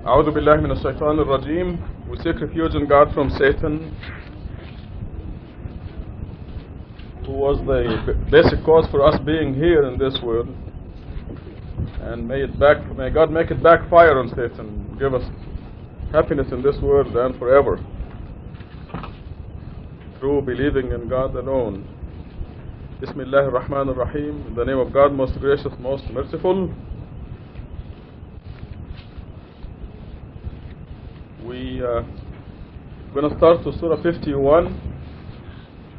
أعوذ بالله من الشيطان الرجيم. We seek refuge in God from Satan, who was the basic cause for us being here in this world. And may God make it backfire on Satan, give us happiness in this world and forever, through believing in God alone. Bismillah ar-Rahman ar-Rahim. In the name of God, most gracious, most merciful. We're going to start to Surah 51,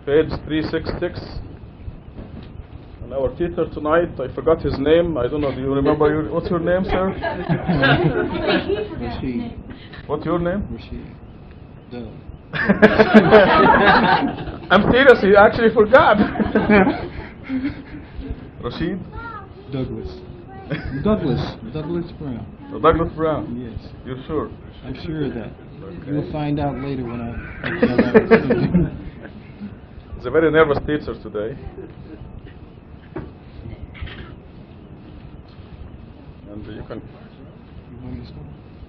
page 366. And our teacher tonight, I forgot his name. I don't know, do you remember? What's your name, sir? Rashid. What's your name? Rashid. Doug. I'm serious, he actually forgot. Rashid? Douglas Brown. Oh, Douglas Brown? Yes. You're sure? I'm sure of that. Okay. You'll find out later when I He's a very nervous teacher today. And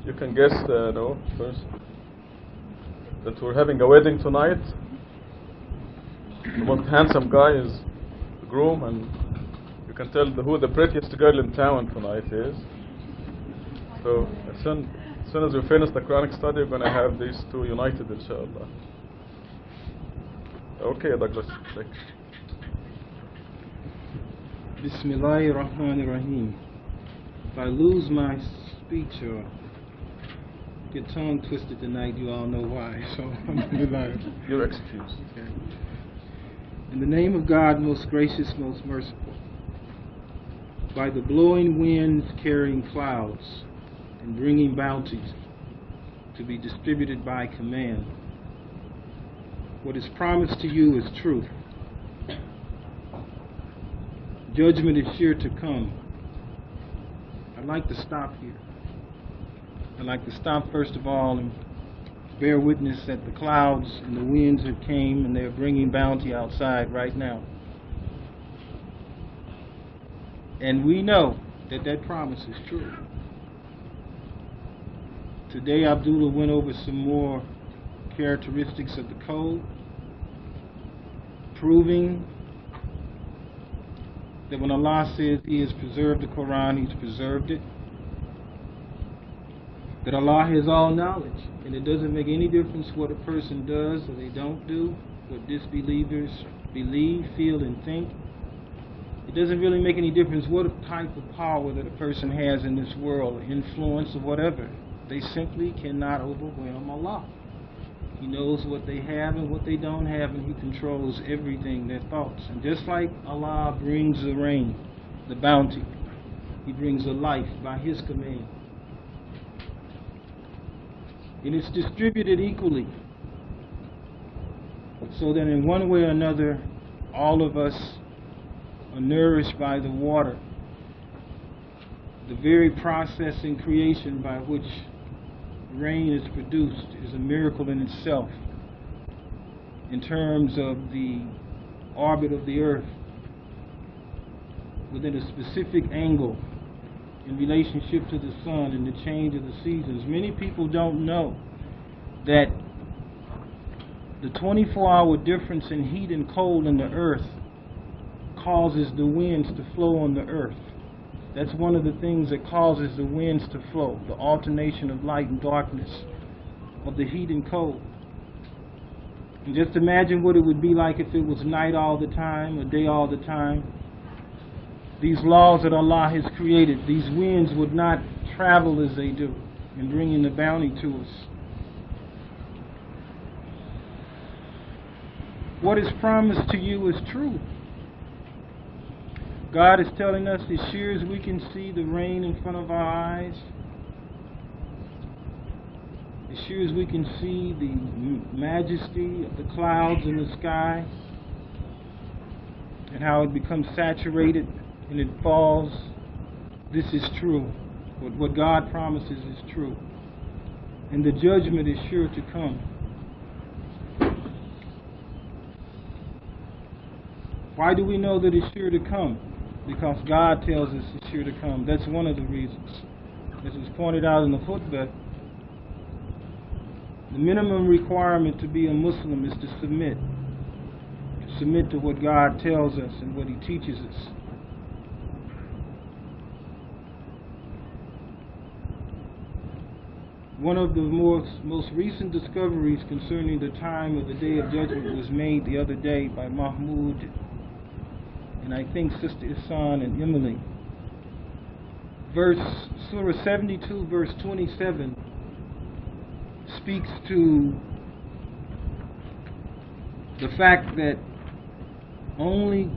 you can guess, no, first, that we're having a wedding tonight. The most handsome guy is the groom, and you can tell who the prettiest girl in town tonight is. So as soon as we finish the Quranic study, we're going to have these two united, inshallah. Okay, Douglas. Bismillahirrahmanirrahim. If I lose my speech or get tongue twisted tonight, you all know why. So You're excused. Okay. In the name of God, most gracious, most merciful. By the blowing winds carrying clouds and bringing bounties to be distributed by command. What is promised to you is truth. Judgment is sure to come. I'd like to stop here. I'd like to stop first of all and bear witness that the clouds and the winds have came and they're bringing bounty outside right now. And we know that that promise is true. Today Abdullah went over some more characteristics of the code, proving that when Allah says He has preserved the Quran, He's preserved it. That Allah has all knowledge, and it doesn't make any difference what a person does or they don't do, what disbelievers believe, feel, and think. It doesn't really make any difference what type of power that a person has in this world, influence or whatever. They simply cannot overwhelm Allah. He knows what they have and what they don't have, and He controls everything, their thoughts. And just like Allah brings the rain, the bounty, He brings a life by His command. And it's distributed equally, so that in one way or another, all of us are nourished by the water. The very process in creation by which rain is produced is a miracle in itself, in terms of the orbit of the earth within a specific angle in relationship to the sun and the change of the seasons. Many people don't know that the 24-hour difference in heat and cold in the earth causes the winds to flow on the earth. That's one of the things that causes the winds to flow, the alternation of light and darkness, of the heat and cold. And just imagine what it would be like if it was night all the time, or day all the time. These laws that Allah has created, these winds would not travel as they do in bringing the bounty to us. What is promised to you is true. God is telling us as sure as we can see the rain in front of our eyes, as sure as we can see the majesty of the clouds in the sky and how it becomes saturated and it falls, this is true. What God promises is true. And the judgment is sure to come. Why do we know that it's sure to come? Because God tells us it's sure to come. That's one of the reasons. As was pointed out in the khutbah, The minimum requirement to be a Muslim is to submit. To submit to what God tells us and what He teaches us. One of the most recent discoveries concerning the time of the Day of Judgment was made the other day by Mahmoud and I think Sister Isan and Emily. Surah 72 verse 27 speaks to the fact that only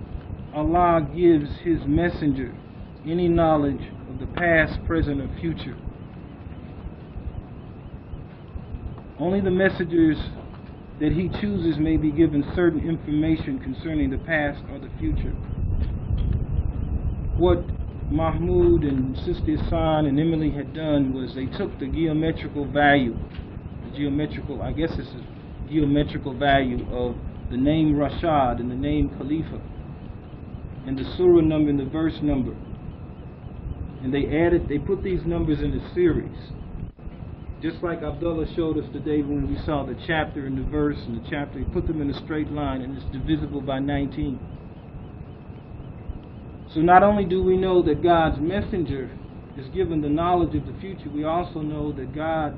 Allah gives His messenger any knowledge of the past, present, or future. Only the messengers that He chooses may be given certain information concerning the past or the future. What Mahmoud and Sister Isan and Emily had done was they took the geometrical value, I guess it's a geometrical value of the name Rashad and the name Khalifa and the surah number and the verse number, and they put these numbers in a series. Just like Abdullah showed us today when we saw the chapter and the verse and the chapter, he put them in a straight line and it's divisible by 19. So not only do we know that God's messenger is given the knowledge of the future, we also know that God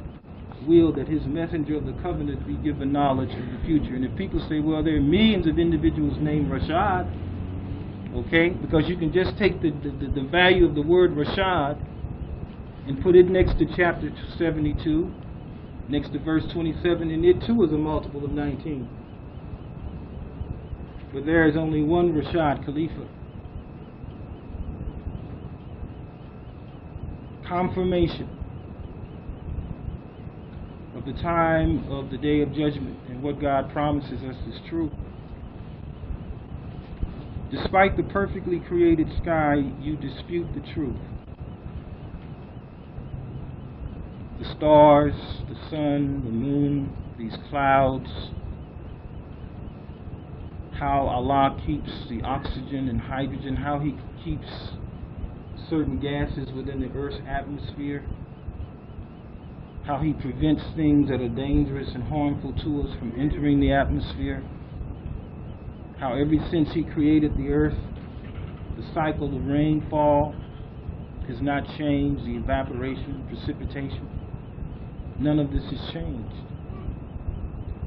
willed that His messenger of the covenant be given knowledge of the future. And if people say, well, there are millions of individuals named Rashad, okay, because you can just take the value of the word Rashad and put it next to chapter 72, next to verse 27, and it too is a multiple of 19. But there is only one Rashad Khalifa. Confirmation of the time of the Day of Judgment and what God promises us is true. Despite the perfectly created sky, you dispute the truth. The stars, the sun, the moon, these clouds, how Allah keeps the oxygen and hydrogen, how He keeps certain gases within the Earth's atmosphere, how He prevents things that are dangerous and harmful to us from entering the atmosphere, how ever since He created the earth, the cycle of rainfall has not changed, the evaporation, precipitation. None of this has changed.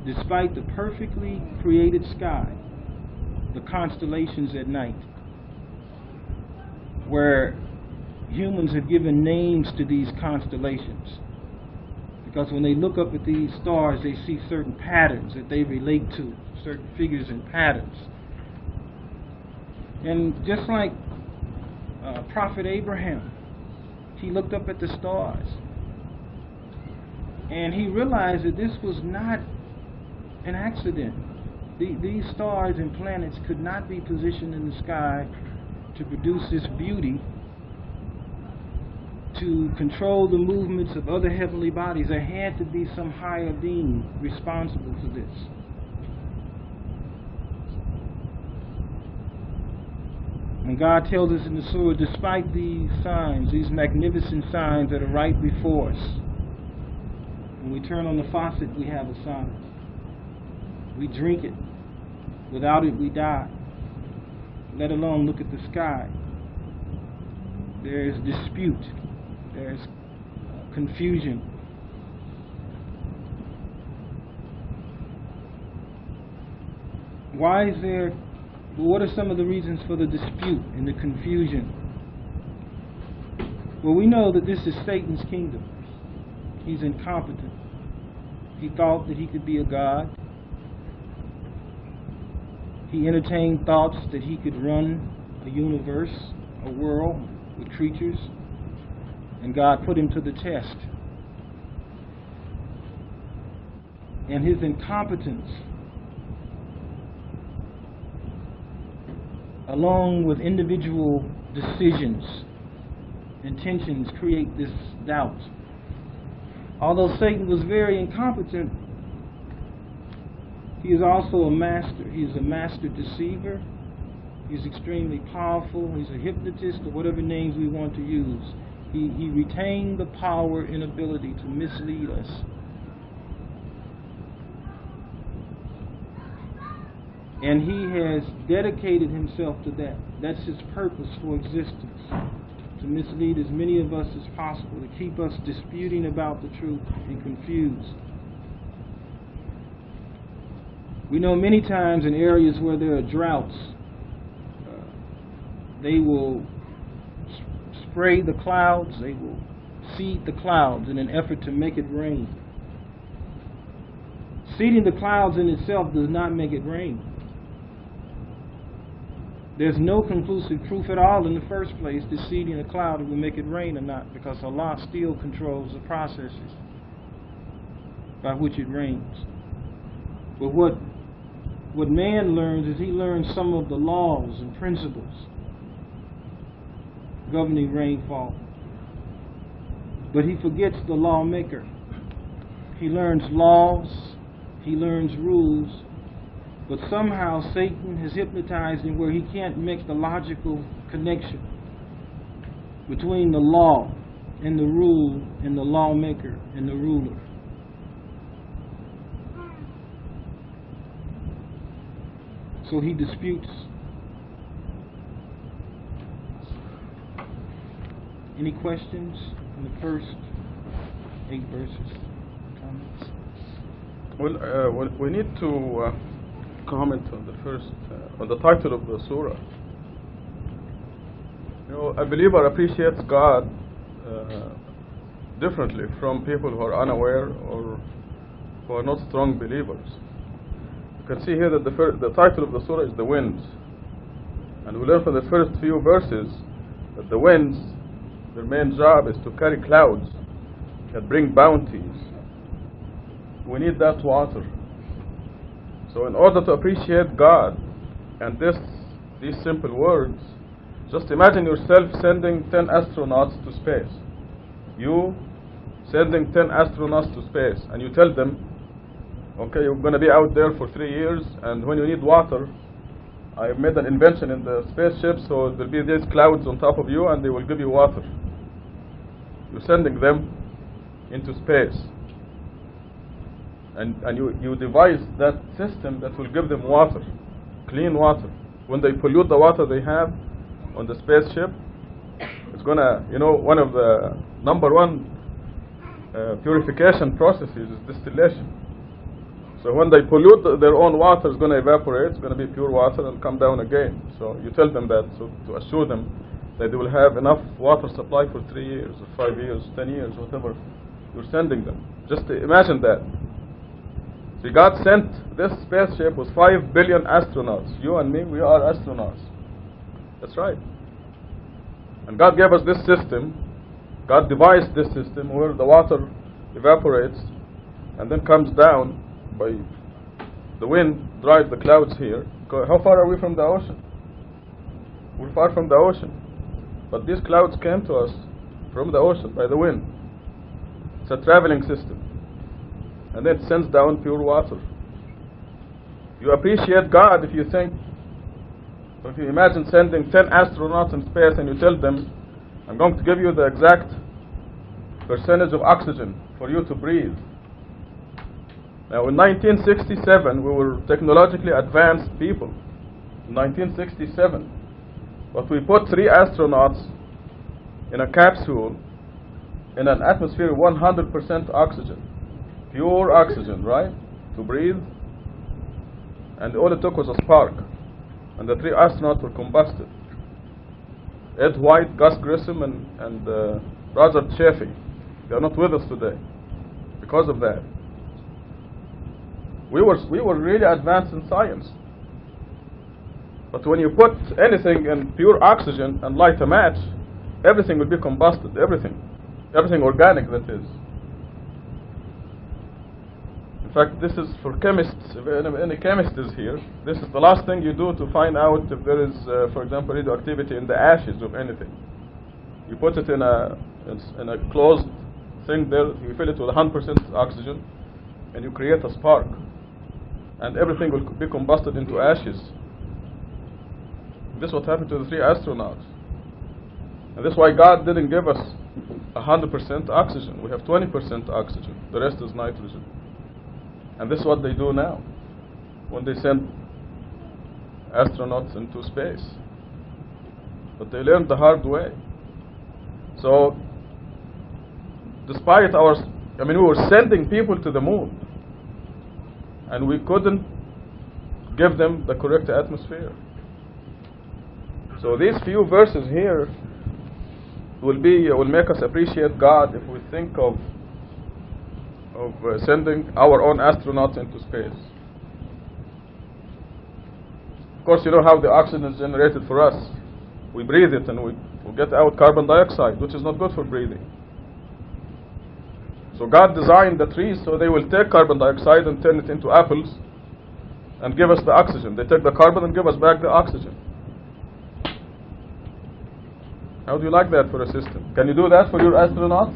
Despite the perfectly created sky, the constellations at night, where humans have given names to these constellations, because when they look up at these stars, they see certain patterns that they relate to, certain figures and patterns. And just like Prophet Abraham, he looked up at the stars and he realized that this was not an accident. These stars and planets could not be positioned in the sky to produce this beauty, to control the movements of other heavenly bodies. There had to be some higher being responsible for this. And God tells us in the Surah, despite these signs, these magnificent signs that are right before us, when we turn on the faucet, we have a sign. We drink it. Without it, we die. Let alone look at the sky. There is dispute. There is confusion. Why is there? Well, what are some of the reasons for the dispute and the confusion? Well, we know that this is Satan's kingdom. He's incompetent. He thought that he could be a god. He entertained thoughts that he could run a universe, a world with creatures, and God put him to the test. And his incompetence, along with individual decisions, intentions, create this doubt. Although Satan was very incompetent, he is also a master. He is a master deceiver. He's extremely powerful. He's a hypnotist, or whatever names we want to use. He retained the power and ability to mislead us. And he has dedicated himself to that. That's his purpose for existence. To mislead as many of us as possible, to keep us disputing about the truth and confused. We know many times in areas where there are droughts, they will spray the clouds, they will seed the clouds in an effort to make it rain. Seeding the clouds in itself does not make it rain. There's no conclusive proof at all in the first place that seeding a cloud will make it rain or not, because Allah still controls the processes by which it rains. But what man learns is he learns some of the laws and principles governing rainfall. But he forgets the lawmaker. He learns laws, he learns rules, but somehow Satan has hypnotized him where he can't make the logical connection between the law and the rule and the lawmaker and the ruler. So he disputes. Any questions in the first 8 verses? Comments? Well, we need to comment on the first, on the title of the surah. You know, a believer appreciates God differently from people who are unaware or who are not strong believers. You can see here that the title of the surah is the winds, and we learn from the first few verses that the winds, their main job is to carry clouds that bring bounties. We need that water. So in order to appreciate God and these simple words, just imagine yourself sending 10 astronauts to space. You sending 10 astronauts to space, and you tell them, okay, you're going to be out there for 3 years, and when you need water, I made an invention in the spaceship, so there'll be these clouds on top of you and they will give you water. You're sending them into space. And you devise that system that will give them water, clean water. When they pollute the water they have on the spaceship, it's gonna, you know, one of the number one purification processes is distillation. So when they pollute their own water, it's gonna evaporate, it's gonna be pure water and come down again. So you tell them that, so to assure them that they will have enough water supply for 3 years, or 5 years, 10 years, whatever you're sending them. Just imagine that. See, God sent this spaceship with 5 billion astronauts. You and me, we are astronauts. That's right. And God gave us this system. God devised this system where the water evaporates and then comes down by the wind, drives the clouds here. How far are we from the ocean? We're far from the ocean. But these clouds came to us from the ocean by the wind. It's a traveling system. And then it sends down pure water. You appreciate God if you think, if you imagine sending 10 astronauts in space and you tell them, I'm going to give you the exact percentage of oxygen for you to breathe. Now in 1967 we were technologically advanced people. In 1967. But we put 3 astronauts in a capsule in an atmosphere of 100% oxygen. Pure oxygen, right? To breathe. And all it took was a spark. And the 3 astronauts were combusted. Ed White, Gus Grissom, and Rashad Khalifa. They are not with us today because of that. We were really advanced in science. But when you put anything in pure oxygen and light a match, everything will be combusted. Everything organic, that is. In fact, this is for chemists. If any chemist is here, this is the last thing you do to find out if there is, for example, radioactivity in the ashes of anything. You put it in a closed thing there, you fill it with 100% oxygen, and you create a spark. And everything will be combusted into ashes. This is what happened to the 3 astronauts. And that's why God didn't give us 100% oxygen. We have 20% oxygen. The rest is nitrogen. And this is what they do now. When they send astronauts into space. But they learned the hard way. So, despite we were sending people to the moon, and we couldn't give them the correct atmosphere. So these few verses here will make us appreciate God if we think of sending our own astronauts into space. Of course, you know how the oxygen is generated for us. We breathe it and we get out carbon dioxide, which is not good for breathing. So God designed the trees so they will take carbon dioxide and turn it into apples and give us the oxygen. They take the carbon and give us back the oxygen. How do you like that for a system? Can you do that for your astronauts?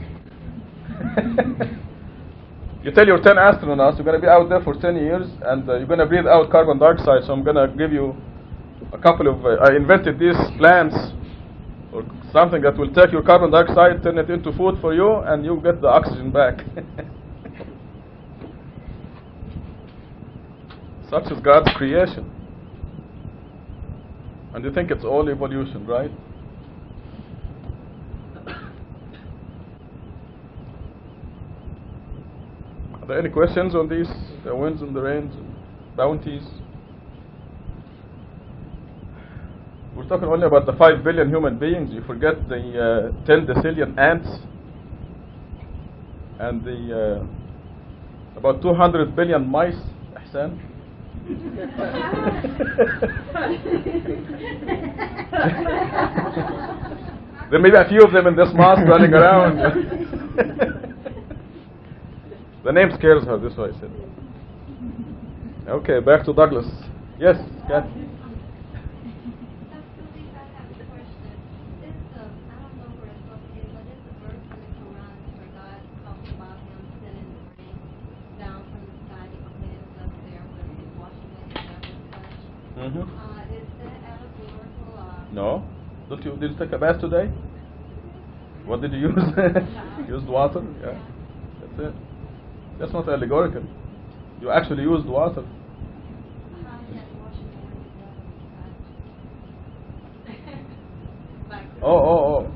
You tell your 10 astronauts you're going to be out there for 10 years and you're going to breathe out carbon dioxide, so I'm going to give you a couple of... I invented these plants or something that will take your carbon dioxide, turn it into food for you, and you get the oxygen back. Such is God's creation. And you think it's all evolution, right? Are there any questions on these? The winds and the rains and bounties? We're talking only about the 5 billion human beings. You forget the 10 decillion ants and the about 200 billion mice. Ahsan? There may be a few of them in this mosque running around. The name scares her, this is why I said. Okay, back to Douglas. Yes, Kat? Is that allegorical? No. Did you take a bath today? What did you use? Used water? Yeah. That's it. That's not allegorical. You actually used water. Oh.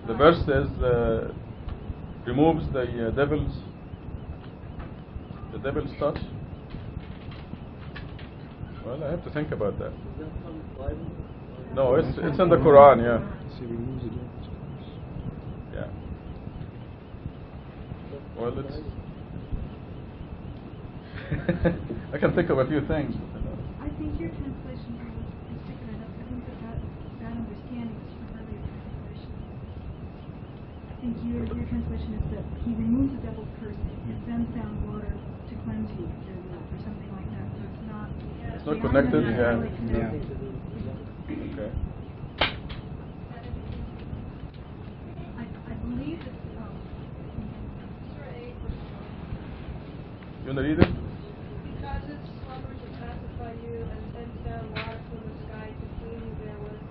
The verse says removes the devil's touch. Well, I have to think about that. No, it's in the Quran, yeah. Yeah. Well, it's... I can think of a few things. I think your translation is picking it up. I think that understanding is from earlier translation. I think your translation is that he removes the devil's curse and then found water to cleanse you or something like that. So it's not... It's not connected, yeah. Okay. I believe it's... You want to read it? Because it slumbers to pacify you and sends down water from the sky to clean you therewith,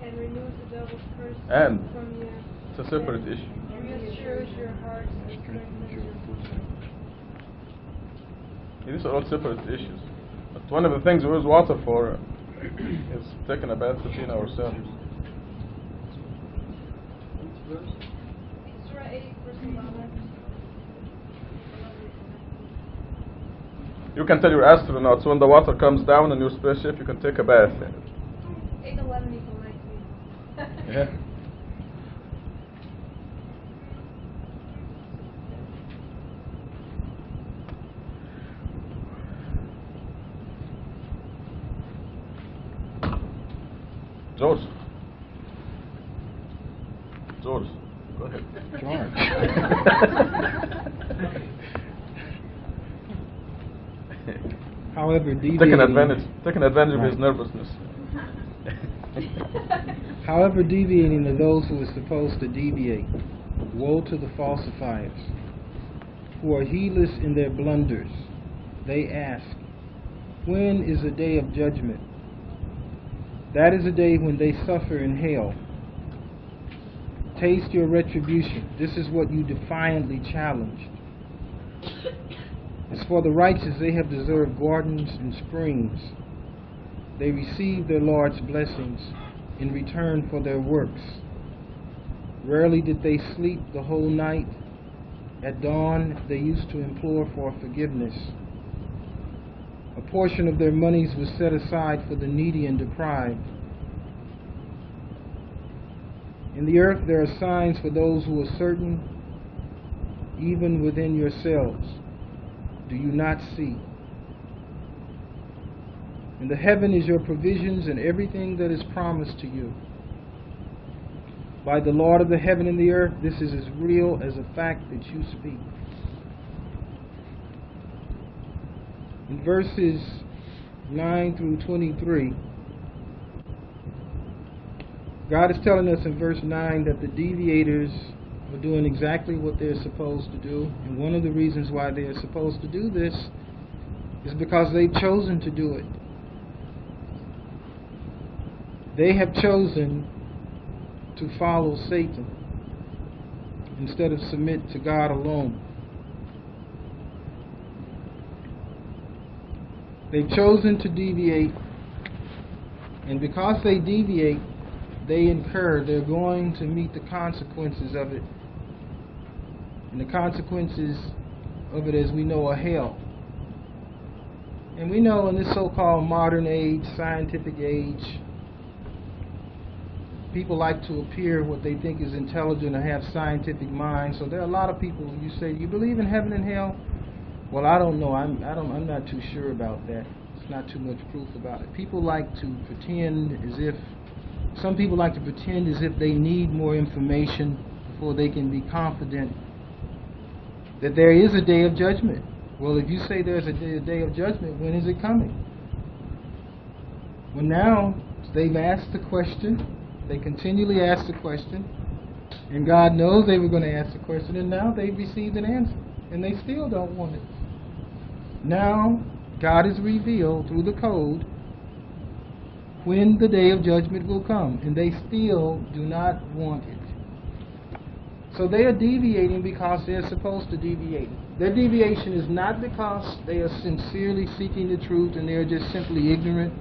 and removes the devil's curse from you. It's a separate issue. Reassures your hearts and strengthens your foot. These are all separate issues. But one of the things we use water for is taking a bath to clean ourselves. Surah 8, verse 11. You can tell your astronauts when the water comes down in your spaceship, you can take a bath in it. 8:11 equals 19. Yeah. George, go ahead. However, taking advantage of his nervousness. However, deviating to those who are supposed to deviate, woe to the falsifiers, who are heedless in their blunders. They ask, when is the day of judgment? That is a day when they suffer in hell. Taste your retribution. This is what you defiantly challenged. As for the righteous, they have deserved gardens and springs. They receive their Lord's blessings in return for their works. Rarely did they sleep the whole night. At dawn, they used to implore for forgiveness. A portion of their monies was set aside for the needy and deprived. In the earth there are signs for those who are certain, even within yourselves. Do you not see? In the heaven is your provisions and everything that is promised to you. By the Lord of the heaven and the earth, this is as real as a fact that you speak. In verses 9 through 23, God is telling us in verse 9 that the deviators are doing exactly what they're supposed to do. And one of the reasons why they are supposed to do this is because they've chosen to do it. They have chosen to follow Satan instead of submit to God alone. They've chosen to deviate, and because they deviate, they're going to meet the consequences of it. And the consequences of it, as we know, are hell. And we know in this so-called modern age, scientific age, people like to appear what they think is intelligent or have scientific minds. So there are a lot of people, you say, you believe in heaven and hell? Well, I don't know. I'm not too sure about that. There's not too much proof about it. People like to pretend as if, some people like to pretend as if they need more information before they can be confident that there is a day of judgment. Well, if you say there's a day of judgment, when is it coming? Well, now they've asked the question. They continually ask the question, and God knows they were going to ask the question, and now they've received an answer, and they still don't want it. Now, God has revealed through the code when the day of judgment will come, and they still do not want it. So they are deviating because they're supposed to deviate. Their deviation is not because they are sincerely seeking the truth and they're just simply ignorant,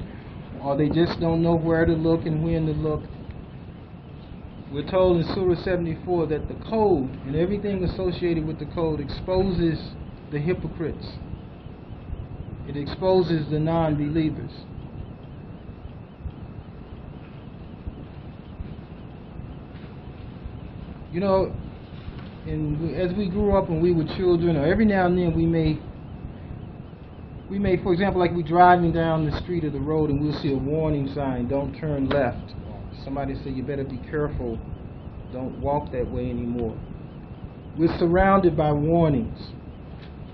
or they just don't know where to look and when to look. We're told in Surah 74 that the code and everything associated with the code exposes the hypocrites. It exposes the non-believers. You know, as we grew up and we were children, or every now and then we may, for example, like we're driving down the street or the road and we'll see a warning sign, don't turn left. Somebody say, you better be careful, don't walk that way anymore. We're surrounded by warnings.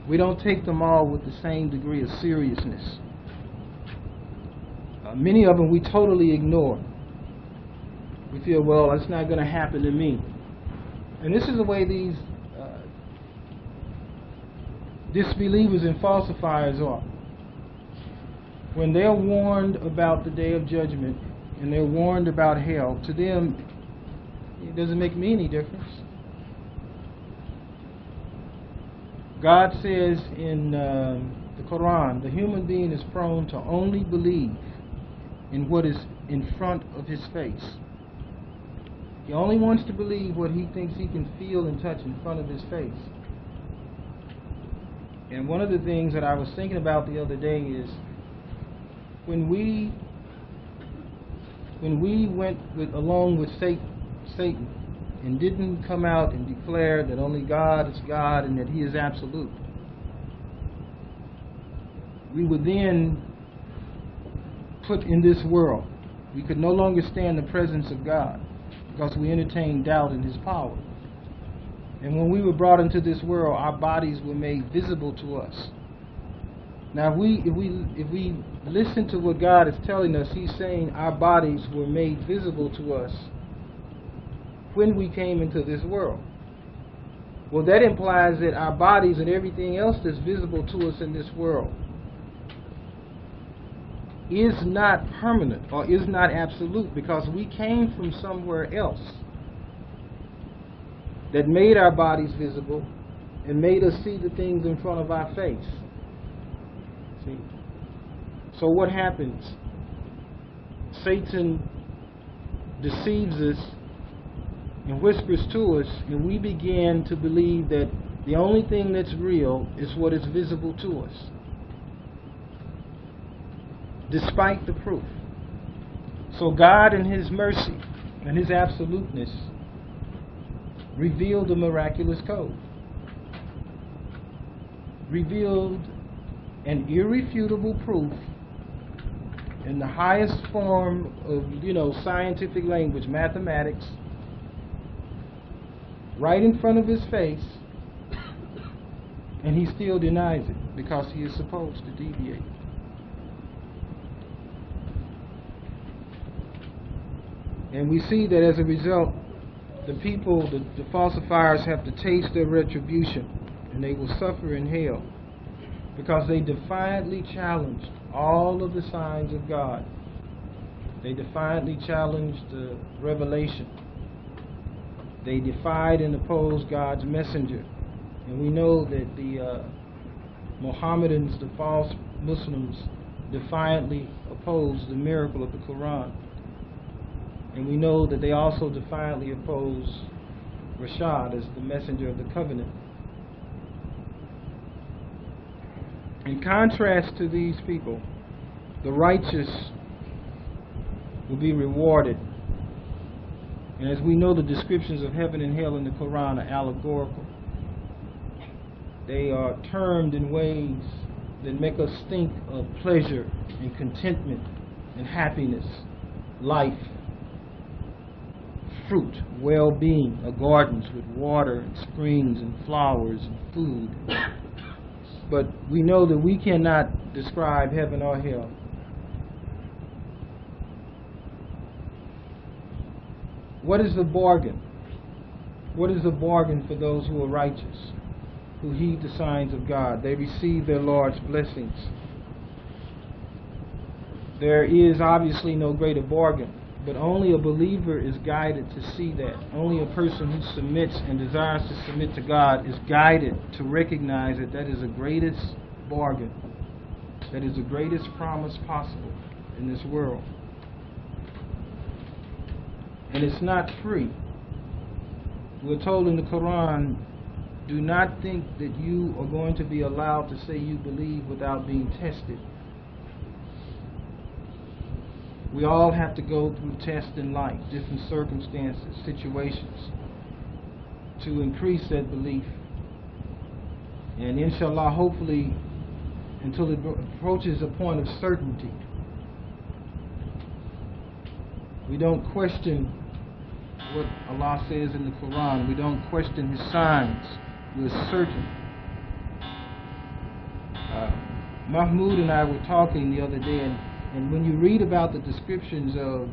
We don't take them all with the same degree of seriousness. Many of them we totally ignore. We feel, well, it's not going to happen to me. And this is the way these disbelievers and falsifiers are. When they're warned about the day of judgment and they're warned about hell, to them it doesn't make me any difference. God says in the Quran, the human being is prone to only believe in what is in front of his face. He only wants to believe what he thinks he can feel and touch in front of his face. And one of the things that I was thinking about the other day is when we went along with Satan and didn't come out and declare that only God is God and that He is absolute, we were then put in this world. We could no longer stand the presence of God because we entertained doubt in His power. And when we were brought into this world, our bodies were made visible to us. Now, if we listen to what God is telling us, He's saying our bodies were made visible to us when we came into this world. Well, that implies that our bodies and everything else that's visible to us in this world is not permanent or is not absolute, because we came from somewhere else that made our bodies visible, and made us see the things in front of our face. See? So what happens? Satan deceives us and whispers to us, and we begin to believe that the only thing that's real is what is visible to us, despite the proof. So God, in His mercy and His absoluteness, revealed the miraculous code, revealed an irrefutable proof in the highest form of, scientific language, mathematics, right in front of his face, and he still denies it because he is supposed to deviate. And we see that as a result, the people, the falsifiers, have to taste their retribution, and they will suffer in hell because they defiantly challenged all of the signs of God. They defiantly challenged the revelation. They defied and opposed God's messenger. And we know that the Mohammedans, the false Muslims, defiantly opposed the miracle of the Quran. And we know that they also defiantly opposed Rashad as the messenger of the covenant. In contrast to these people, the righteous will be rewarded. And as we know, the descriptions of heaven and hell in the Quran are allegorical. They are termed in ways that make us think of pleasure and contentment and happiness, life, fruit, well-being, gardens with water and springs and flowers and food. But we know that we cannot describe heaven or hell. What is the bargain? What is the bargain for those who are righteous, who heed the signs of God? They receive their Lord's blessings. There is obviously no greater bargain, but only a believer is guided to see that. Only a person who submits and desires to submit to God is guided to recognize that that is the greatest bargain, that is the greatest promise possible in this world. And it's not free. We're told in the Quran, do not think that you are going to be allowed to say you believe without being tested. We all have to go through tests in life, different circumstances, situations, to increase that belief. And inshallah, hopefully, until it approaches a point of certainty, we don't question what Allah says in the Quran. We don't question His signs. We're certain. Mahmoud and I were talking the other day, and when you read about the descriptions of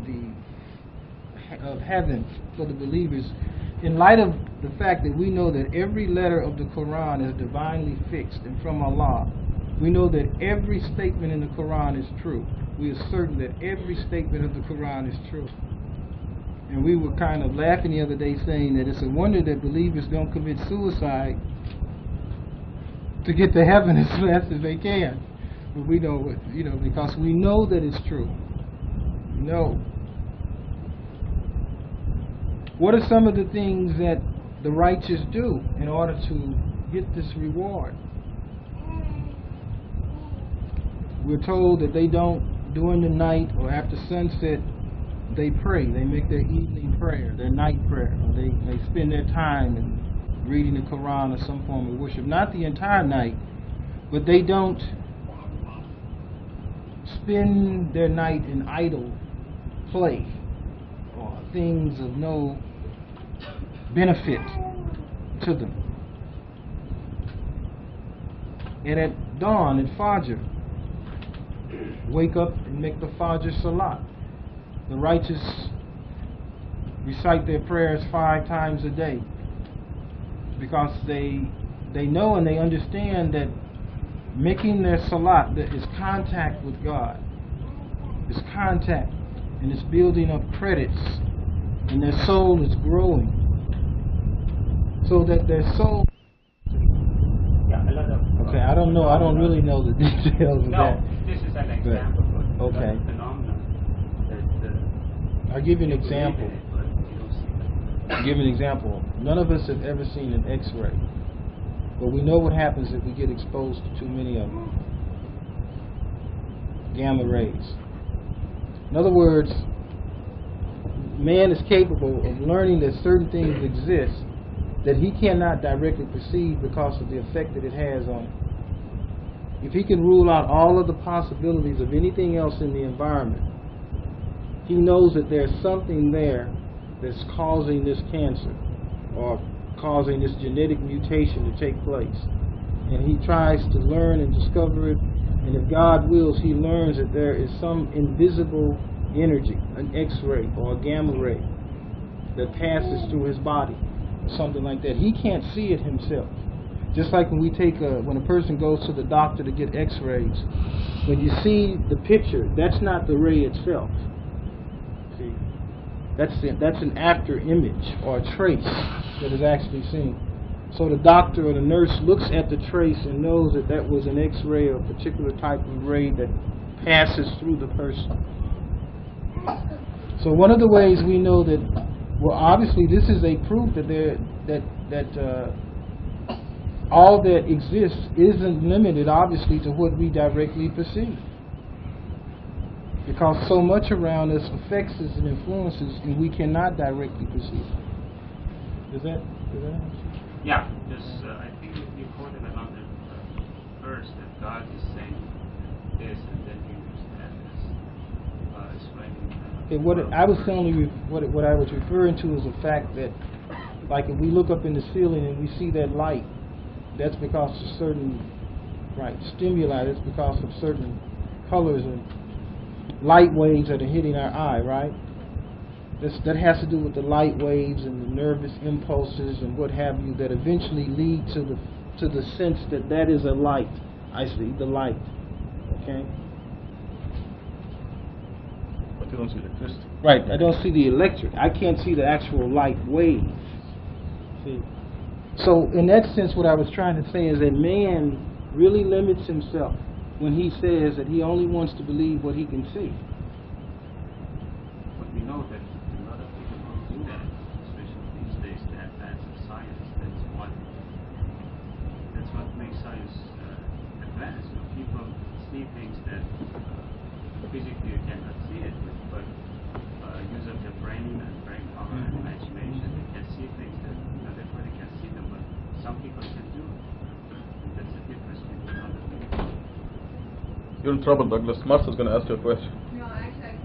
heaven for the believers, in light of the fact that we know that every letter of the Quran is divinely fixed and from Allah, we know that every statement in the Quran is true. We are certain that every statement of the Quran is true. And we were kind of laughing the other day saying that it's a wonder that believers don't commit suicide to get to heaven as fast as they can. But we know, because we know that it's true. We know. What are some of the things that the righteous do in order to get this reward? We're told that they don't, during the night or after sunset, they pray. They make their evening prayer, their night prayer. Or they spend their time in reading the Quran or some form of worship. Not the entire night, but they don't spend their night in idle play or things of no benefit to them. And at dawn, at Fajr, wake up and make the Fajr Salat. The righteous recite their prayers 5 times a day because they know and they understand that making their salat, that is contact with God. It's contact, and it's building up credits, and their soul is growing, so that their soul Okay, I don't know. I don't really know the details of that. No, this is an example. Okay. Of phenomenon that I'll give you an you believe in example. it, but you don't see it. I'll give you an example. None of us have ever seen an X-ray, but we know what happens if we get exposed to too many of them. Gamma rays. In other words, man is capable of learning that certain things exist that he cannot directly perceive because of the effect that it has on him. If he can rule out all of the possibilities of anything else in the environment, he knows that there's something there that's causing this cancer or causing this genetic mutation to take place. And he tries to learn and discover it, and if God wills, he learns that there is some invisible energy, an X-ray or a gamma ray that passes through his body, or something like that. He can't see it himself. Just like when we when a person goes to the doctor to get X-rays, when you see the picture, that's not the ray itself. See, that's an after image or a trace that is actually seen. So the doctor or the nurse looks at the trace and knows that that was an X-ray or a particular type of ray that passes through the person. So one of the ways we know that, well, obviously this is a proof that all that exists isn't limited, obviously, to what we directly perceive, because so much around us affects us and influences, and we cannot directly perceive. Does that answer? Yeah, I think you quoted another verse that God is saying this, and then you use that as explaining. Okay, what I was referring to is the fact that, like, if we look up in the ceiling and we see that light, that's because of certain stimuli. That's because of certain colors and light waves that are hitting our eye, right? That has to do with the light waves and the nervous impulses and what have you that eventually lead to the sense that that is a light. I see the light. Okay. But you don't see electricity. Right. I don't see the electric. I can't see the actual light wave. See. So in that sense, what I was trying to say is that man really limits himself when he says that he only wants to believe what he can see. But we know that a lot of people don't do that, especially these days, the advance of science. That's what makes science advance. You know, people see things that physically you cannot see it with, but use of their brain and brain power and imagination, they can see things that not everybody can see them, but some people can do it. And that's the difference between other people. You're in trouble, Douglas. Martha's going to ask you a question. No, actually,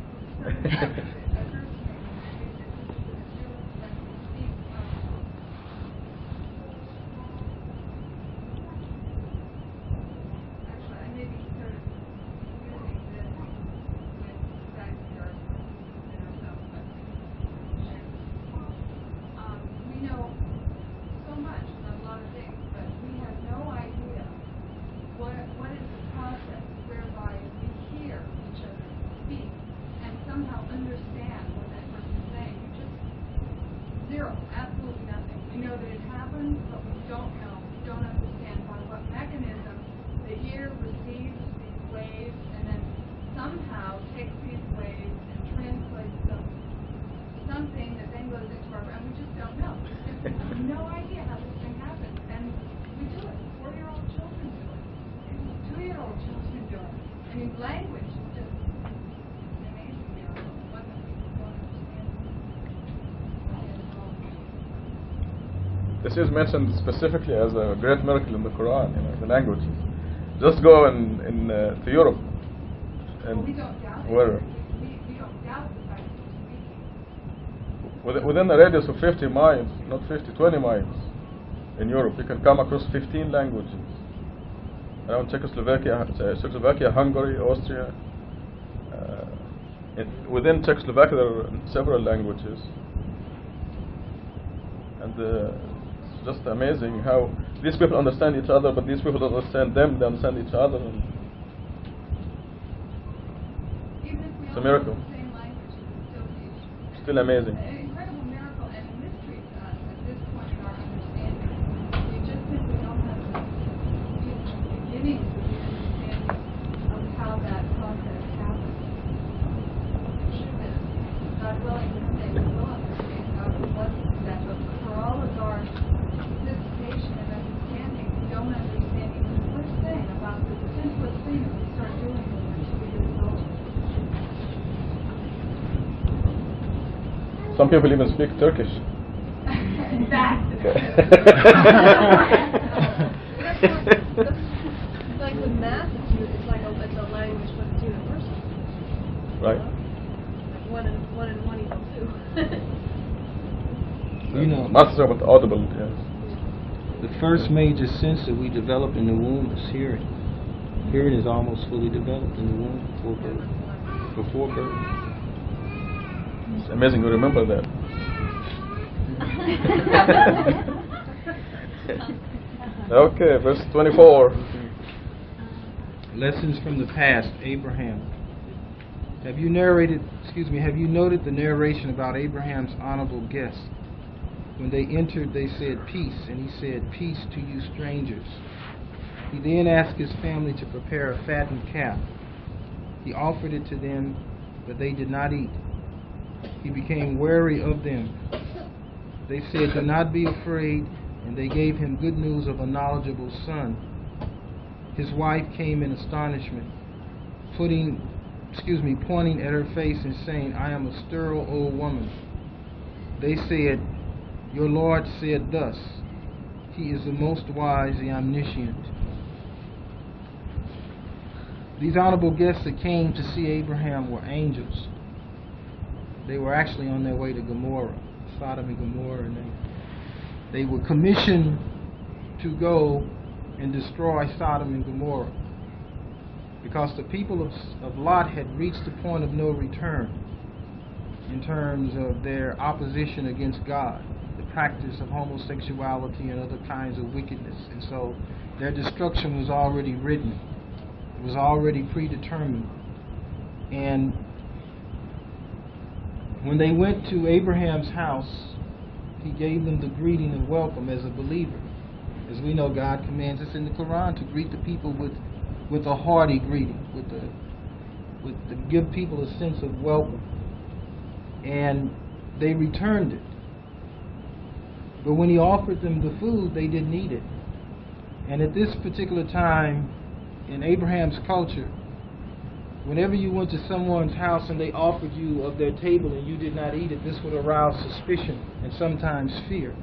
I may be sort of using this with Study Sura and ourselves, but we know so much on a lot of things, but we have no idea what is the process whereby we hear each other speak and somehow understand what that person is saying. We just zero, absolutely nothing. We know that it happens, but we don't know, we don't understand by what mechanism the ear receives these waves and then somehow takes these waves and translates them to something that then goes into our brain. We just don't know. We simply have no idea how this thing happens. And we do it. 4-year-old children do it. 2-year-old children do it. I mean, language is just amazing. What the people don't understand. This is mentioned specifically as a great miracle in the Quran, the languages. Just go to Europe, and Well, we don't doubt where it. We don't doubt the fact that we're speaking. within a radius of 50 miles, not 50, 20 miles, in Europe, you can come across 15 languages. Around Czechoslovakia, Hungary, Austria. Within Czechoslovakia, there are several languages, and it's just amazing how these people understand each other, but these people don't understand them. They understand each other. And Even if we it's a all miracle. know the same language, it's still huge. Still amazing. An incredible miracle and a mystery to us at this point in our understanding. We just simply don't have the feeling. Some people even speak Turkish. It's like with math, it's like it's a language, but it's universal. Right. Like one and one equals two. You know, Math is about audible, yes. the first major sense that we develop in the womb is hearing. Hearing is almost fully developed in the womb before birth. Before birth. It's amazing you remember that. Okay, verse 24. Lessons from the past. Abraham. Have you noted the narration about Abraham's honorable guests? When they entered, they said, "Peace," and he said, "Peace to you strangers." He then asked his family to prepare a fattened calf. He offered it to them, but they did not eat. He became wary of them. They said, "Do not be afraid," and they gave him good news of a knowledgeable son. His wife came in astonishment, pointing at her face and saying, "I am a sterile old woman." They said, "Your Lord said thus, He is the most wise, the omniscient." These honorable guests that came to see Abraham were angels. They were actually on their way to Gomorrah, Sodom and Gomorrah, and they were commissioned to go and destroy Sodom and Gomorrah because the people of Lot had reached the point of no return in terms of their opposition against God, the practice of homosexuality and other kinds of wickedness. And so their destruction was already written. It was already predetermined. And when they went to Abraham's house, he gave them the greeting and welcome as a believer. As we know, God commands us in the Quran to greet the people with a hearty greeting, to give people a sense of welcome. And they returned it. But when he offered them the food, they didn't eat it. And at this particular time, in Abraham's culture, whenever you went to someone's house and they offered you of their table and you did not eat it, this would arouse suspicion and sometimes fear.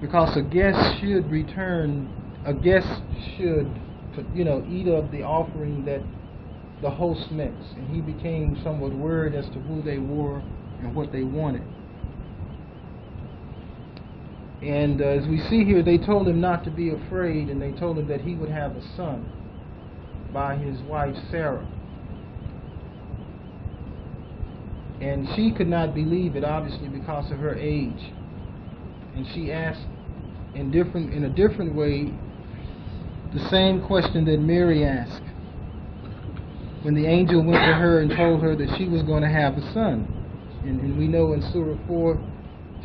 Because a guest should eat of the offering that the host makes. And he became somewhat worried as to who they were and what they wanted. And as we see here, they told him not to be afraid, and they told him that he would have a son by his wife Sarah. And she could not believe it, obviously, because of her age. And she asked in a different way the same question that Mary asked when the angel went to her and told her that she was going to have a son. And we know in Surah 4,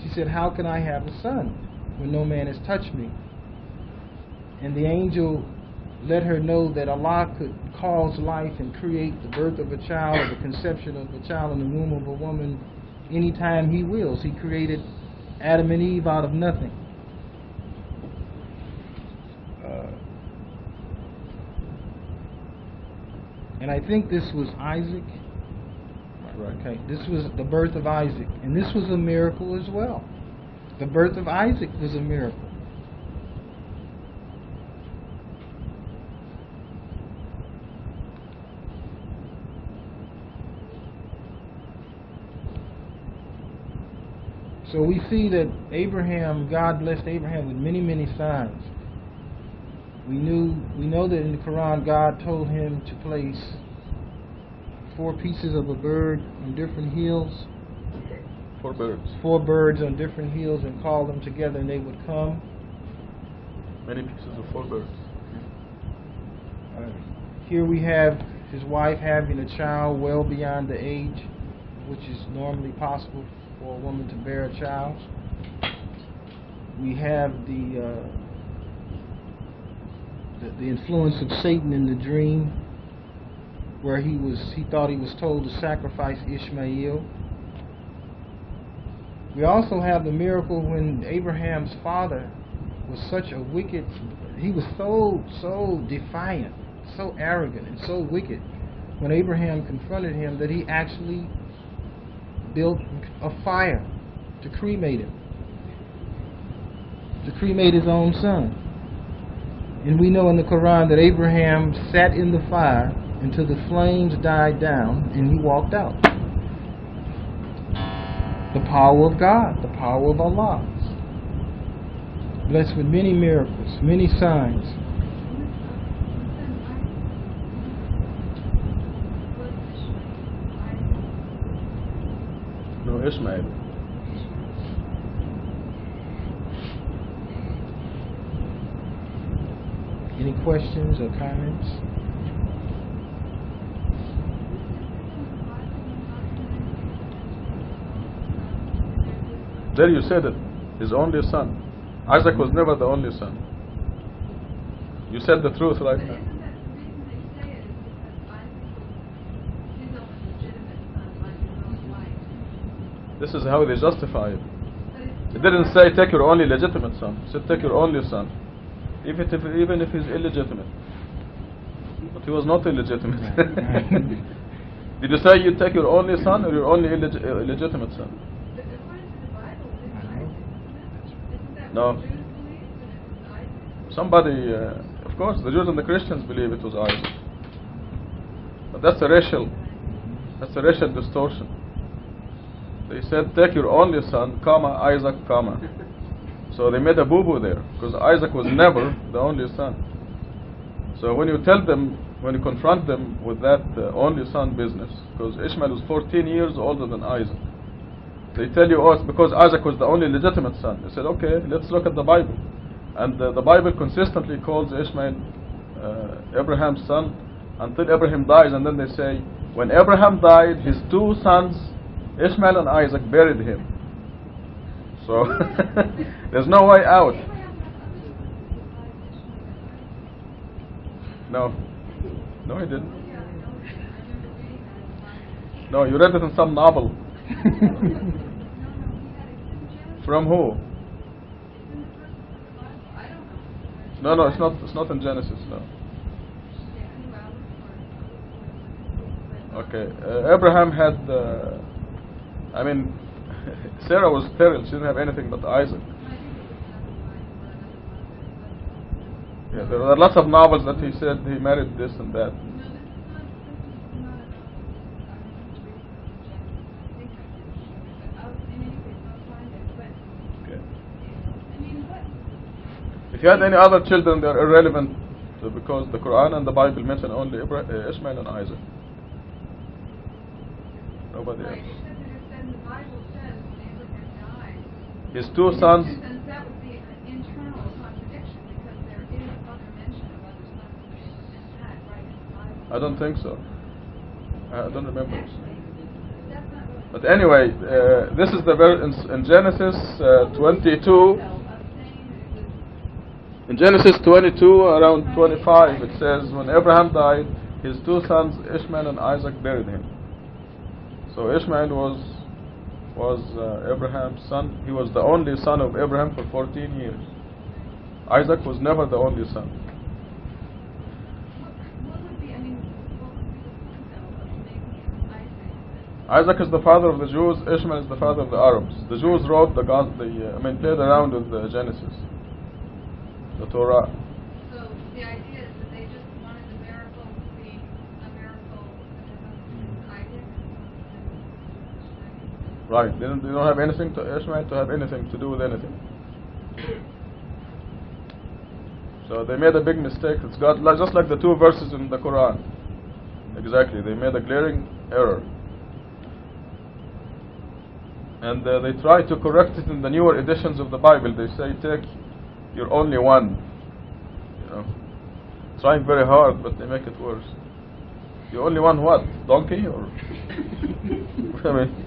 she said, "How can I have a son when no man has touched me?" And the angel let her know that Allah could cause life and create the birth of a child or the conception of a child in the womb of a woman anytime He wills. He created Adam and Eve out of nothing. And I think this was Isaac. Okay, this was the birth of Isaac. And this was a miracle as well. The birth of Isaac was a miracle. So we see that God blessed Abraham with many, many signs. We know that in the Quran God told him to place 4 pieces of a bird on different hills. 4 birds. 4 birds on different hills, and call them together and they would come. Many pieces of 4 birds. Here we have his wife having a child well beyond the age which is normally possible for a woman to bear a child. We have the influence of Satan in the dream, where he thought he was told to sacrifice Ishmael. We also have the miracle when Abraham's father was such a wicked, he was so defiant, so arrogant, and so wicked when Abraham confronted him that he actually built a fire to cremate him, to cremate his own son. And we know in the Quran that Abraham sat in the fire until the flames died down and he walked out. The power of God, the power of Allah. Blessed with many miracles, many signs. No, Ishmael. Any questions or comments? There you said it, his only son. Isaac was never the only son. You said the truth right now. Isn't that the reason they say it is because Isaac was his own legitimate son, like his own wife. This is how they justify it. But it's It didn't say take your only legitimate son. It said take your only son, even if he's illegitimate. But he was not illegitimate. Did you say you take your only son or your only illegitimate son? But according to the Bible, it's Isaac, isn't that No. what the Jews believe? That it was Isaac? Somebody, of course, the Jews and the Christians believe it was Isaac. But that's a racial distortion. They said, take your only son, comma, Isaac, comma. So they made a boo-boo there, because Isaac was never the only son. So when you tell them, when you confront them with that only son business, because Ishmael was 14 years older than Isaac, they tell you, oh, it's because Isaac was the only legitimate son. They said, okay, let's look at the Bible. And the Bible consistently calls Ishmael Abraham's son until Abraham dies, and then they say, when Abraham died, his two sons, Ishmael and Isaac, buried him. So there's no way out. No, he didn't. No, you read it in some novel. From who? No, it's not in Genesis. No. Okay, Abraham had. Sarah was sterile. She didn't have anything but Isaac. Yeah, there are lots of novels that he said he married this and that. Okay. If you had any other children, they are irrelevant because the Quran and the Bible mention only Ishmael and Isaac. Nobody else. His two sons. And that would be an internal contradiction because there is other mention of other sons than that right in the Bible. I don't think so. I don't remember. Actually, that's not really. But anyway, this is the verse in Genesis 22. In Genesis 22, around 25, it says, when Abraham died, his two sons, Ishmael and Isaac, buried him. So Ishmael was Abraham's son. He was the only son of Abraham for 14 years. Isaac was never the only son. What would be the point of making Isaac? Isaac is the father of the Jews. Ishmael is the father of the Arabs. The Jews wrote played around with the Genesis, the Torah. So the idea is that they just wanted the miracle to be a miracle of Isaac. Right. They don't have anything to Ishmael to have anything to do with anything. So they made a big mistake. It's got just like the two verses in the Quran. Exactly. They made a glaring error. And they try to correct it in the newer editions of the Bible. They say, take your only one. Trying very hard, but they make it worse. You only one what? Donkey or? I mean.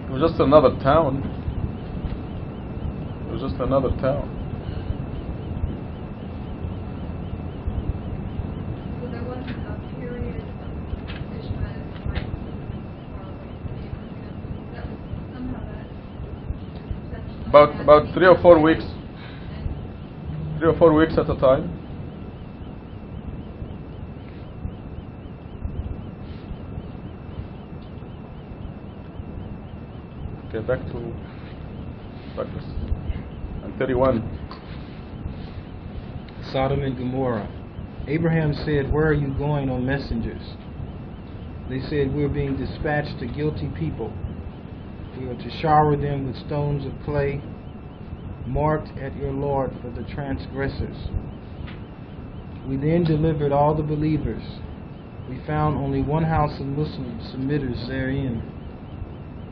It was just another town. It was just another town. So there wasn't a period of Ishmael's life far away from Abraham. That was somehow that conception About 3 or 4 weeks. 3 or 4 weeks at a time. Okay, back to practice. And 31. Sodom and Gomorrah. Abraham said, "Where are you going, O messengers?" They said, "We're being dispatched to guilty people. We are to shower them with stones of clay, marked at your Lord for the transgressors." We then delivered all the believers. We found only one house of Muslim submitters therein.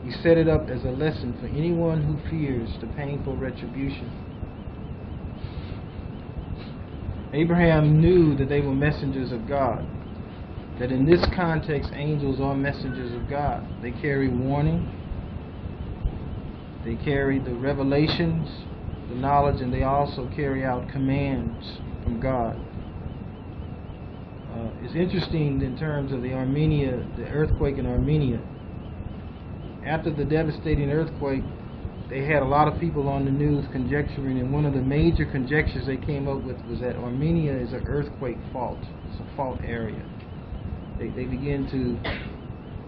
We set it up as a lesson for anyone who fears the painful retribution. Abraham knew that they were messengers of God, that in this context angels are messengers of God. They carry warning, they carry the revelations, the knowledge, and they also carry out commands from God. It's interesting in terms of the earthquake in Armenia. After the devastating earthquake, they had a lot of people on the news conjecturing, and one of the major conjectures they came up with was that Armenia is an earthquake fault. It's a fault area. They began to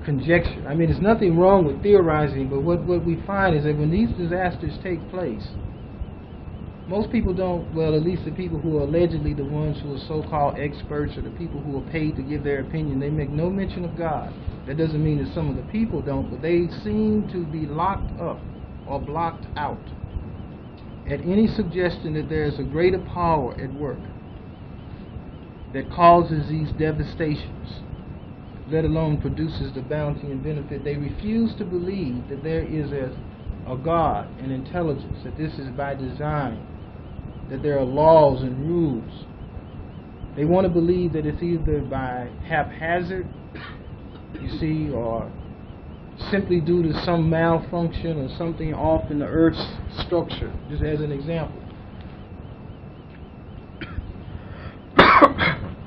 conjecture. I mean, there's nothing wrong with theorizing, but what we find is that when these disasters take place, most people don't, well, at least the people who are allegedly the ones who are so-called experts or the people who are paid to give their opinion, they make no mention of God. That doesn't mean that some of the people don't, but they seem to be locked up or blocked out at any suggestion that there is a greater power at work that causes these devastations, let alone produces the bounty and benefit. They refuse to believe that there is a God, an intelligence, that this is by design, that there are laws and rules. They want to believe that it's either by haphazard, you see, or simply due to some malfunction or something off in the earth's structure, just as an example.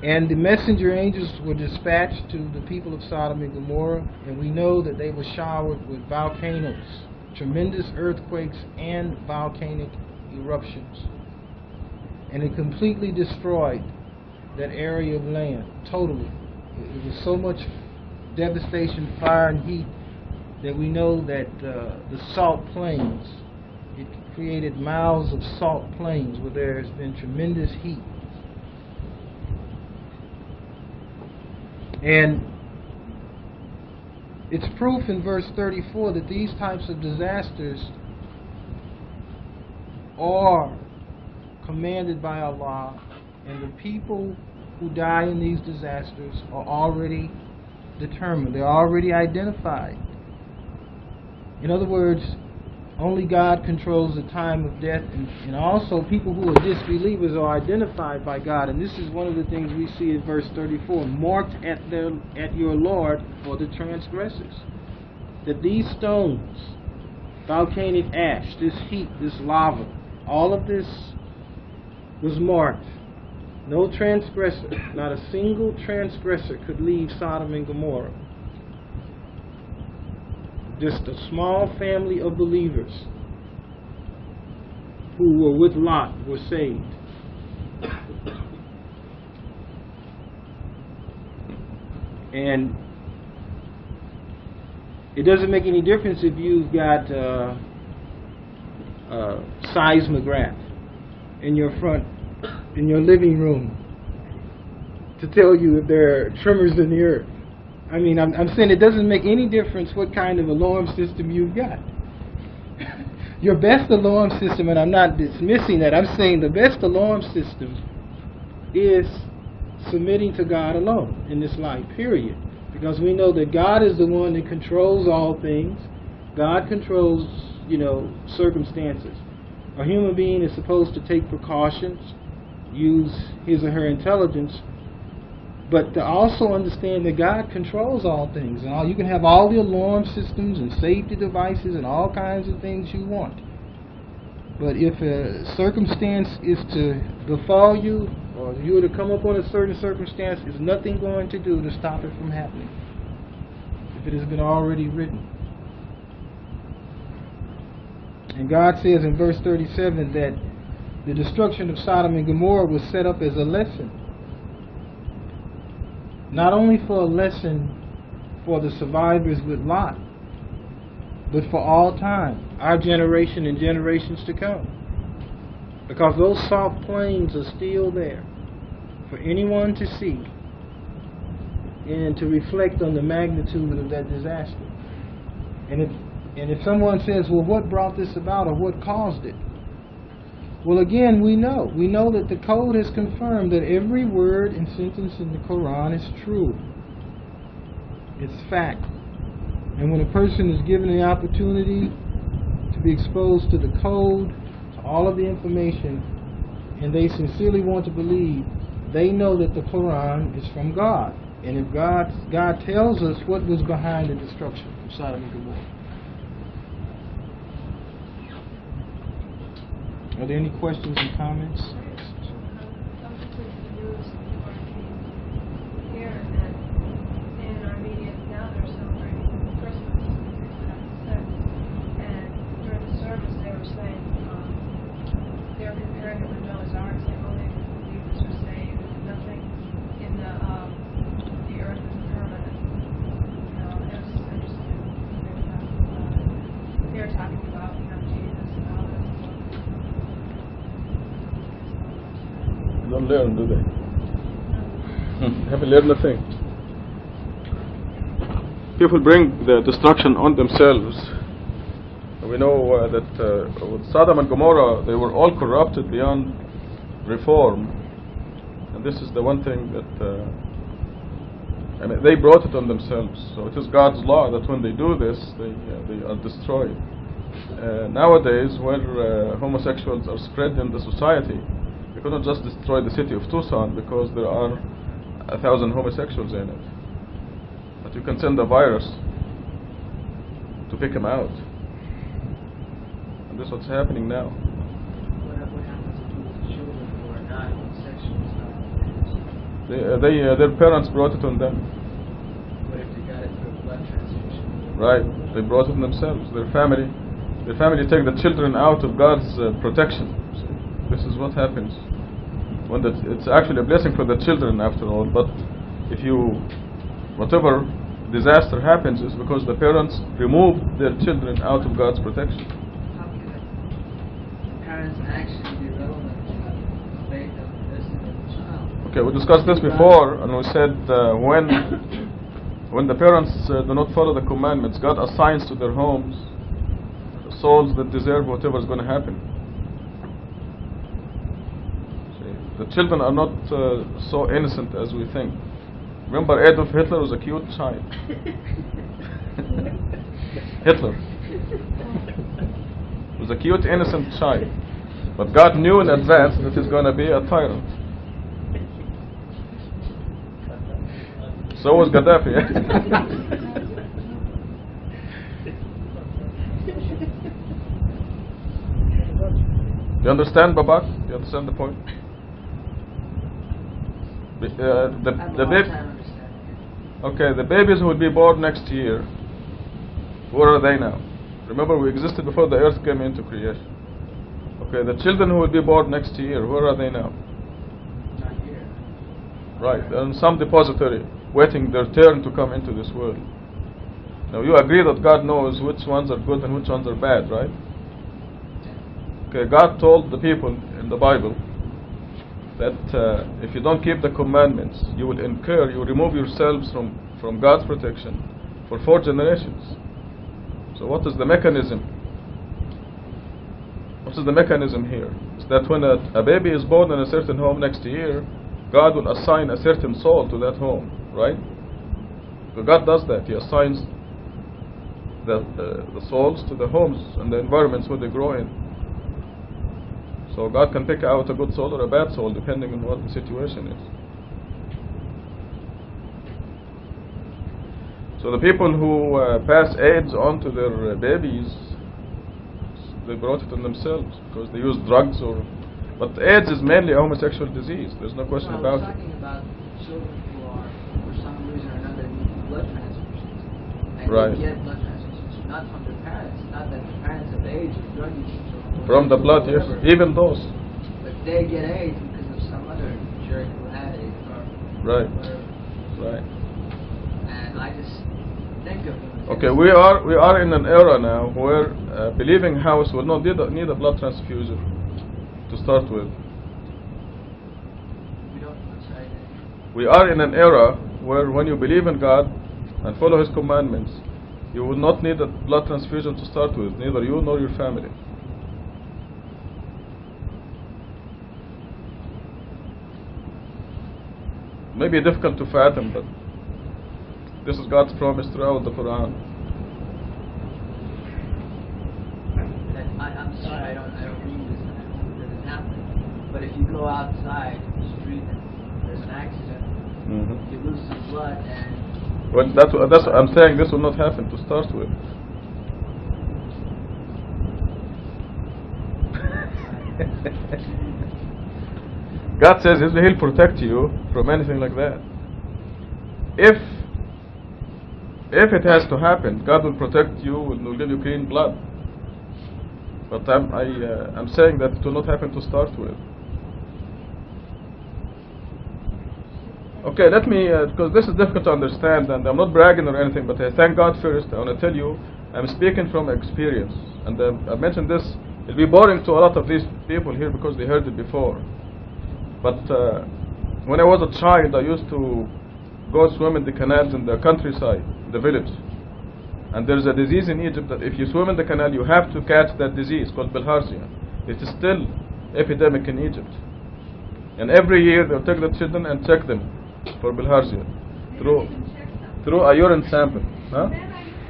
And the messenger angels were dispatched to the people of Sodom and Gomorrah, and we know that they were showered with volcanoes, tremendous earthquakes and volcanic eruptions. And it completely destroyed that area of land, totally. It was so much devastation, fire, and heat that we know that the salt plains, it created miles of salt plains where there has been tremendous heat. And it's proof in verse 34 that these types of disasters are commanded by Allah, and the people who die in these disasters are already determined. They're already identified. In other words, only God controls the time of death, and also people who are disbelievers are identified by God. And this is one of the things we see in verse 34, marked at your Lord for the transgressors. That these stones, volcanic ash, this heat, this lava, all of this was marked. No transgressor, not a single transgressor could leave Sodom and Gomorrah. Just a small family of believers who were with Lot were saved. And it doesn't make any difference if you've got a seismograph in your living room to tell you if there are tremors in the earth. I mean, I'm saying it doesn't make any difference what kind of alarm system you've got. Your best alarm system, and I'm not dismissing that, I'm saying the best alarm system is submitting to God alone in this life, period. Because we know that God is the one that controls all things. God controls, circumstances. A human being is supposed to take precautions, use his or her intelligence, but to also understand that God controls all things. And you can have all the alarm systems and safety devices and all kinds of things you want. But if a circumstance is to befall you, or you were to come upon a certain circumstance, there's nothing going to do to stop it from happening, if it has been already written. And God says in verse 37 that the destruction of Sodom and Gomorrah was set up as a lesson. Not only for a lesson for the survivors with Lot, but for all time, our generation and generations to come. Because those soft plains are still there for anyone to see and to reflect on the magnitude of that disaster. And if someone says, well, what brought this about or what caused it? Well, again, we know that the code has confirmed that every word and sentence in the Quran is true. It's fact. And when a person is given the opportunity to be exposed to the code, to all of the information, and they sincerely want to believe, they know that the Quran is from God. And if God tells us what was behind the destruction of Sodom and Gomorrah. Are there any questions and comments? Here and in our media now they're celebrating Christmas, and during the service they were saying they were comparing it with Noah's Ark, saying only believers are saved, nothing in the earth is permanent. It was interesting. They were talking about Jesus and all this. They don't learn, do they? Haven't learned a thing. People bring the destruction on themselves. We know that with Sodom and Gomorrah, they were all corrupted beyond reform. And this is the one thing that they brought it on themselves. So it is God's law that when they do this, they are destroyed. Nowadays, where homosexuals are spread in the society, you cannot just destroy the city of Tucson because there are 1,000 homosexuals in it. But you can send a virus to pick them out. And this is what's happening now. What happens to children who are not homosexuals? Their parents brought it on them. What if they got it through blood transfusion? Right. They brought it on themselves. Their family take the children out of God's protection. This is what happens. It's actually a blessing for the children after all, but whatever disaster happens is because the parents removed their children out of God's protection. How can the parents actually be relevant to the faith of the child? Okay, we discussed this before, and we said when the parents do not follow the commandments, God assigns to their homes souls that deserve whatever is going to happen. The children are not so innocent as we think. Remember, Adolf Hitler was a cute child. Hitler was a cute, innocent child. But God knew in advance that he's going to be a tyrant. So was Gaddafi. You understand, Babak? You understand the point? The babies who will be born next year, where are they now? Remember, we existed before the earth came into creation. Okay, the children who will be born next year, where are they now? Not here. Right, they're in some depository, waiting their turn to come into this world. Now, you agree that God knows which ones are good and which ones are bad, right? Okay, God told the people in the Bible that if you don't keep the commandments, you will remove yourselves from God's protection for 4 generations. So what is the mechanism? What is the mechanism here? It's that when a baby is born in a certain home next year, God will assign a certain soul to that home, right? So God does that. He assigns the souls to the homes and the environments where they grow in. So God can pick out a good soul or a bad soul depending on what the situation is. So the people who pass AIDS on to their babies, they brought it on themselves because they use drugs but AIDS is mainly a homosexual disease. There's no question about it. We're talking about children who are, for some reason or another, need blood transfusions. And Right. they get blood transfusions not from their parents. Not that the parents have AIDS or drug use. From the blood, yes. Even those. But they get AIDS because of some other jerk who had AIDS or Right. whatever. Right. And I just think of them. Okay, we are in an era now where a believing house will not need a blood transfusion to start with. We don't. I'm sorry. We are in an era where when you believe in God and follow His commandments, you will not need a blood transfusion to start with, neither you nor your family. Maybe difficult to fathom, but this is God's promise throughout the Quran. I'm sorry, I don't mean this. I hope it doesn't happen. But if you go outside the street and there's an accident, you lose some blood, and Well, that's what I'm saying. This will not happen to start with. God says He'll protect you from anything like that. If it has to happen, God will protect you and will give you clean blood. But I'm saying that it will not happen to start with. Okay, let me, because this is difficult to understand, and I'm not bragging or anything, but I thank God first. I want to tell you, I'm speaking from experience. And I mentioned this, it'll be boring to a lot of these people here because they heard it before. But when I was a child, I used to go swim in the canals in the countryside, the village. And there's a disease in Egypt that if you swim in the canal, you have to catch that disease called bilharzia. It is still epidemic in Egypt. And every year they'll take the children and check them for bilharzia through a urine sample. Huh? Then I used to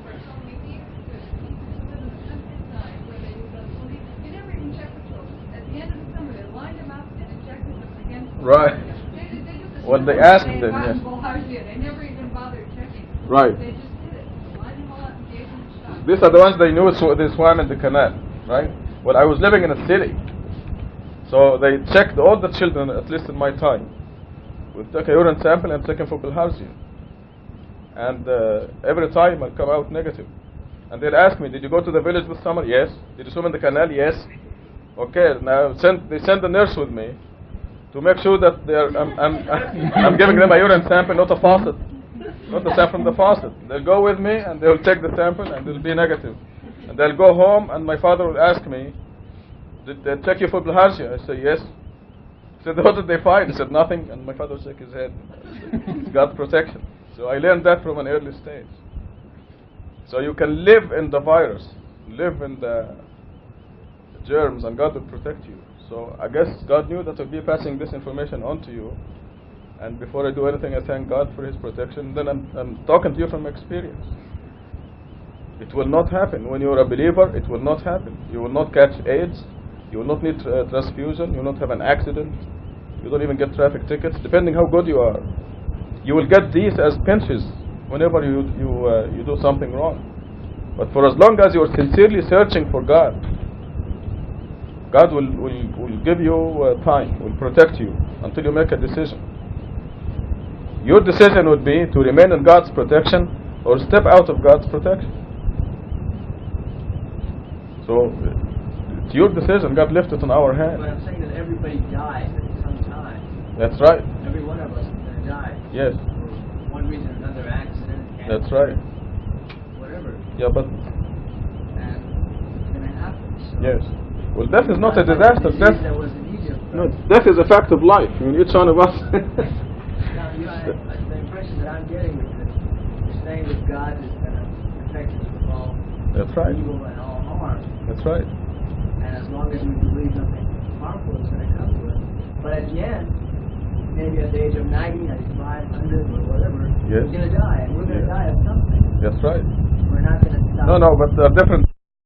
work for so many people who live in the countryside where they would go swimming. You never even check the children. At the end of the summer, they lined them up and injected them against the Right. They just Well, they assumed asked they them, had yes. gotten bilharzia. They never even bothered checking. Right. They just did it. Lined them all up and gave them a shot. These are the ones they knew they swam in the canal, right? Well, I was living in a city, so they checked all the children, at least in my time. We'll take a urine sample and check them for bilharzia. And every time I'll come out negative. And they'll ask me, did you go to the village this summer? Yes. Did you swim in the canal? Yes. Okay, now they send the nurse with me to make sure that I'm giving them a urine sample, not a faucet. Not the sample from the faucet. They'll go with me and they'll take the sample and it'll be negative. And they'll go home and my father will ask me, did they check you for bilharzia? I say, yes. He said, what did they find? He said, nothing. And my father shook his head. It's God's protection. So I learned that from an early stage. So you can live in the virus, live in the germs, and God will protect you. So I guess God knew that I'll be passing this information on to you. And before I do anything, I thank God for His protection. Then I'm talking to you from experience. It will not happen. When you're a believer, it will not happen. You will not catch AIDS. You will not need transfusion. You will not have an accident. You don't even get traffic tickets, depending how good you are. You will get these as pinches whenever you do something wrong. But for as long as you are sincerely searching for God, God will give you time, will protect you until you make a decision. Your decision would be to remain in God's protection or step out of God's protection. So it's your decision. God left it in our hands. But I'm saying that everybody dies at some time. That's right. Every one of us is going to die. Yes. For one reason or another, accident, cancer, That's right. whatever. Yeah, but And it's going to happen. So yes. Well, death is not a disaster. That Death, was in Egypt. no, death is a fact of life. I mean, each one of us. Now, the impression that I'm getting is that you're saying that God is going to protect us from all That's right. evil and all harm. That's right. And as long as we believe nothing harmful is going to come to us. But at the end, maybe at the age of 90, 95, 100, or whatever, Yes. we're going to die. And we're going to Yes. die of something. That's right. We're not going to stop. No, but there are different